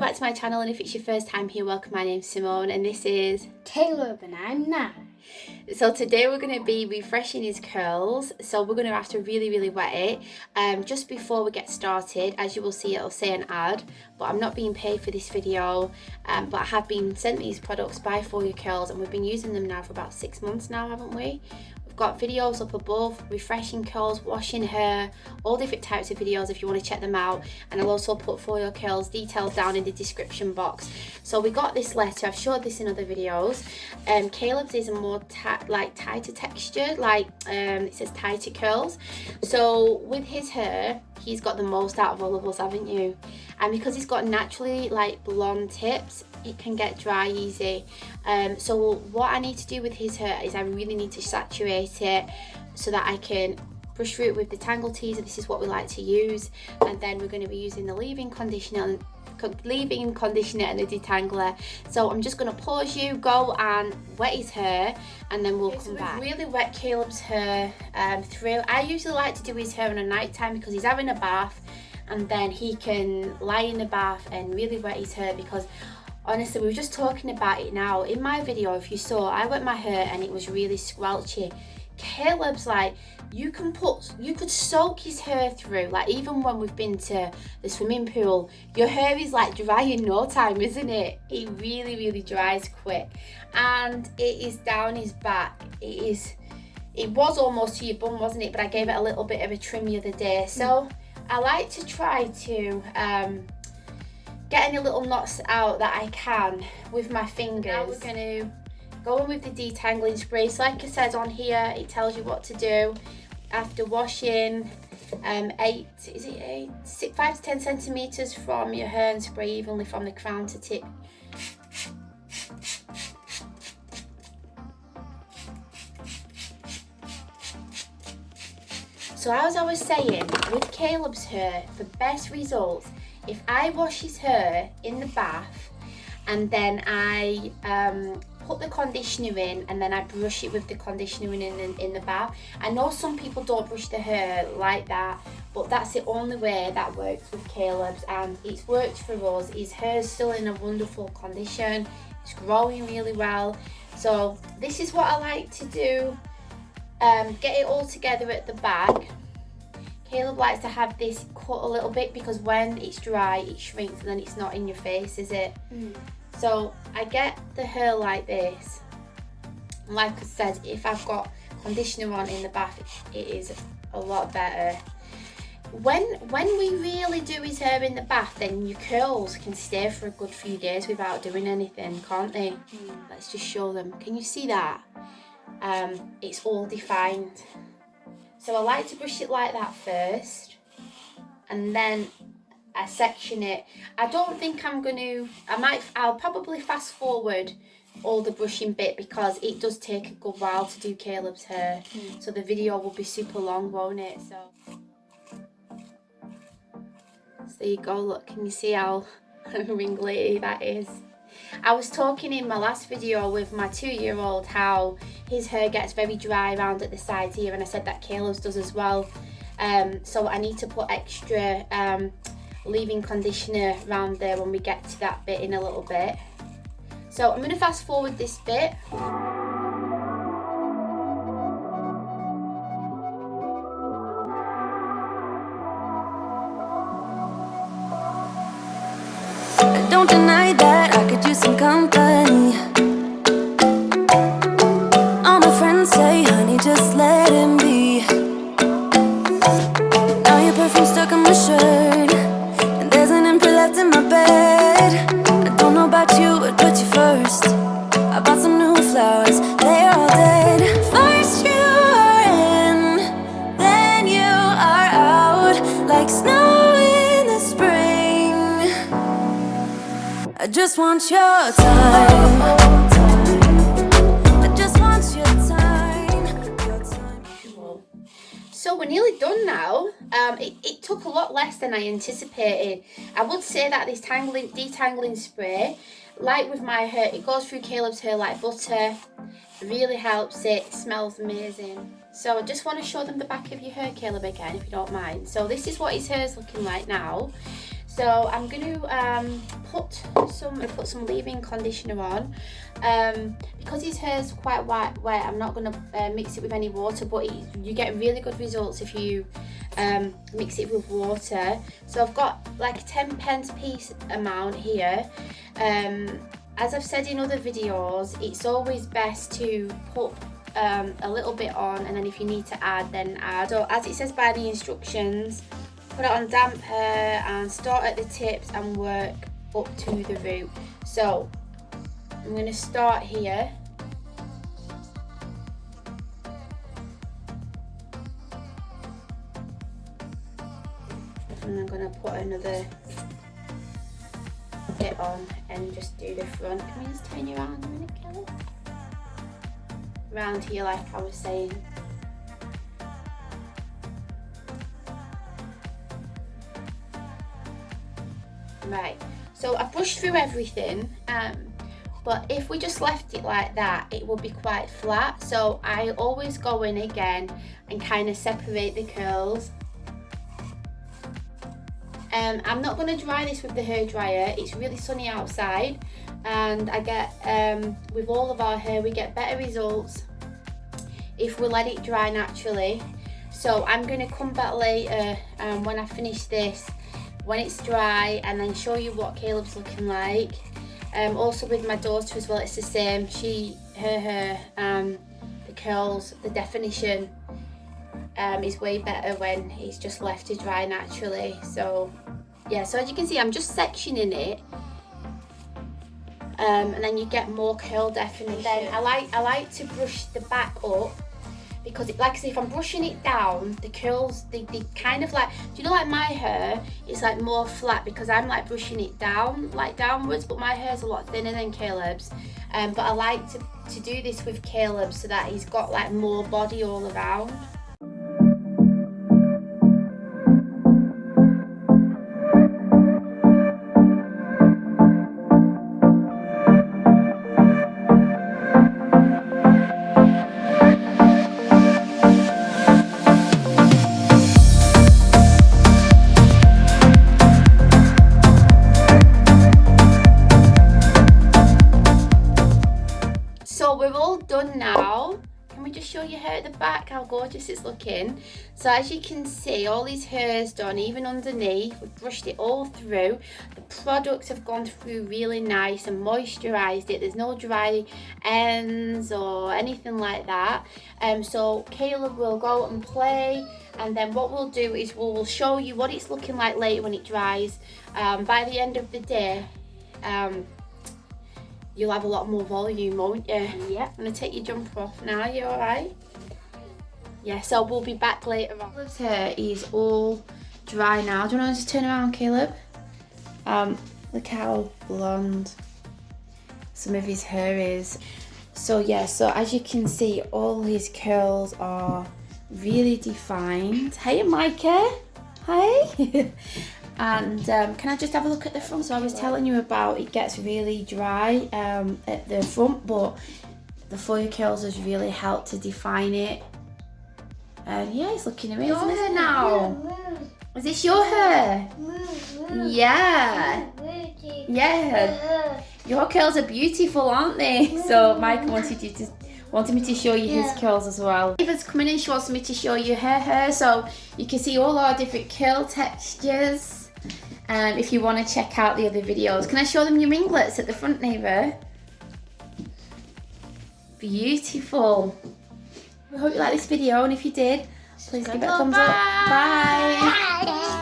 back to my channel, and if it's your first time here, welcome. My name's Simone and this is Caleb and I'm Nat. So today we're going to be refreshing his curls, so we're going to have to really wet it. Just before we get started, as you will see, it'll say an ad, but I'm not being paid for this video, but I have been sent these products by For Your Curls and we've been using them now for about 6 months now, haven't we? Got videos up above, refreshing curls, washing hair, all different types of videos if you want to check them out, and I'll also put For Your Curls details down in the description box. So we got this letter, I've showed this in other videos. Caleb's is a more tighter texture, it says tighter curls. So with his hair, he's got the most out of all of us, haven't you? And because he's got naturally blonde tips, it can get dry easy. So what I need to do with his hair is I really need to saturate it so that I can brush through it with the tangle teezer. This is what we like to use, and then we're going to be using the leave-in conditioner and the detangler. So I'm just going to pause you, go and wet his hair, and then we'll come back. Really wet Caleb's hair through. I usually like to do his hair on a night time because he's having a bath, and then he can lie in the bath and really wet his hair, because honestly, we were just talking about it now. In my video, if you saw, I wet my hair and it was really squelchy. Caleb's you could soak his hair through, even when we've been to the swimming pool, your hair is dry in no time, isn't it? It really dries quick, and it is down his back. It was almost to your bum, wasn't it? But I gave it a little bit of a trim the other day. So I like to try to get any little knots out that I can with my fingers. Now we're going to go in with the detangling spray. So like I said on here, it tells you what to do after washing 5 to 10 centimeters from your hair, and spray evenly from the crown to tip. So as I was saying, with Caleb's hair, for best results, if I wash his hair in the bath and then I put the conditioner in and then I brush it with the conditioner in the bath. I know some people don't brush their hair like that, but that's the only way that works with Caleb's, and it's worked for us. His hair's still in a wonderful condition, it's growing really well. So this is what I like to do. Get it all together at the back. Caleb likes to have this cut a little bit because when it's dry it shrinks and then it's not in your face, is it? So I get the hair like this. Like I said, if I've got conditioner on in the bath, it is a lot better. When we really do his hair in the bath, then your curls can stay for a good few days without doing anything, can't they? Let's just show them. Can you see that? It's all defined. So I like to brush it like that first, and then I section it. I don't think I'll probably fast forward all the brushing bit because it does take a good while to do Caleb's hair. So the video will be super long, won't it? So there you go, look, can you see how wrinkly that is? I was talking in my last video with my 2-year-old how his hair gets very dry around at the sides here, and I said that Caleb's does as well. So I need to put extra leave-in conditioner around there when we get to that bit in a little bit. So I'm going to fast forward this bit. Don't deny that I could use some company. All my friends say, honey, just let him be. Now your perfume stuck on my shirt, and there's an imprint left in my bed. I don't know about you, but put you first. I bought some new flowers, they're all dead. First you are in, then you are out, like snow in the spring. I just want your time. I just want your time. So we're nearly done now. It took a lot less than I anticipated. I would say that this detangling spray, like with my hair, it goes through Caleb's hair like butter. It really helps it. It smells amazing. So I just want to show them the back of your hair, Caleb, again, if you don't mind. So this is what his hair is looking like now. So I'm going to put some leave-in conditioner on. Because his hair's quite wet, I'm not going to mix it with any water, but you get really good results if you mix it with water. So I've got like a 10p piece amount here. As I've said in other videos, it's always best to put a little bit on, and then if you need to add, then add. So as it says by the instructions, put it on damp hair and start at the tips and work up to the root. So I'm going to start here. And I'm going to put another bit on and just do the front. Can we just turn you around a minute, Kelly? Round here, like I was saying. Right, so I brushed through everything, but if we just left it like that, it would be quite flat. So I always go in again and kind of separate the curls. I'm not going to dry this with the hairdryer. It's really sunny outside, and I get with all of our hair we get better results if we let it dry naturally. So I'm going to come back later when I finish this, when it's dry, and then show you what Caleb's looking like. Also with my daughter as well, it's the same. Her hair, the curls, the definition is way better when it's just left to dry naturally. So yeah, so as you can see, I'm just sectioning it, and then you get more curl definition. Then I like to brush the back up, because like I say, if I'm brushing it down, the curls, they kind of like, do you know, like my hair is like more flat because I'm like brushing it down, like downwards, but my hair's a lot thinner than Caleb's. But I like to do this with Caleb so that he's got like more body all around. So we're all done now. Can we just show your hair at the back, how gorgeous it's looking? So as you can see, all his hair's done, even underneath. We've brushed it all through. The products have gone through really nice and moisturised it. There's no dry ends or anything like that. So Caleb will go and play, and then what we'll do is we'll show you what it's looking like later when it dries. By the end of the day, you'll have a lot more volume, won't you? Yeah. I'm going to take your jumper off now. You alright? Yeah, so we'll be back later on. Caleb's hair is all dry now. Do you want to just turn around, Caleb? Look how blonde some of his hair is. So yeah, so as you can see, all his curls are really defined. Hey, Micah. Hi. And can I just have a look at the front? So I was telling you about it gets really dry at the front, but the foil curls has really helped to define it. And yeah, it's looking amazing, isn't it now? Is this your hair? Yeah. Yeah. Your curls are beautiful, aren't they? So Mike wanted me to show you his curls as well. Eva's coming in, she wants me to show you her hair, so you can see all our different curl textures. If you want to check out the other videos. Can I show them your ringlets at the front, Neighbour? Beautiful. I hope you liked this video, and if you did, please give it a thumbs up. Bye.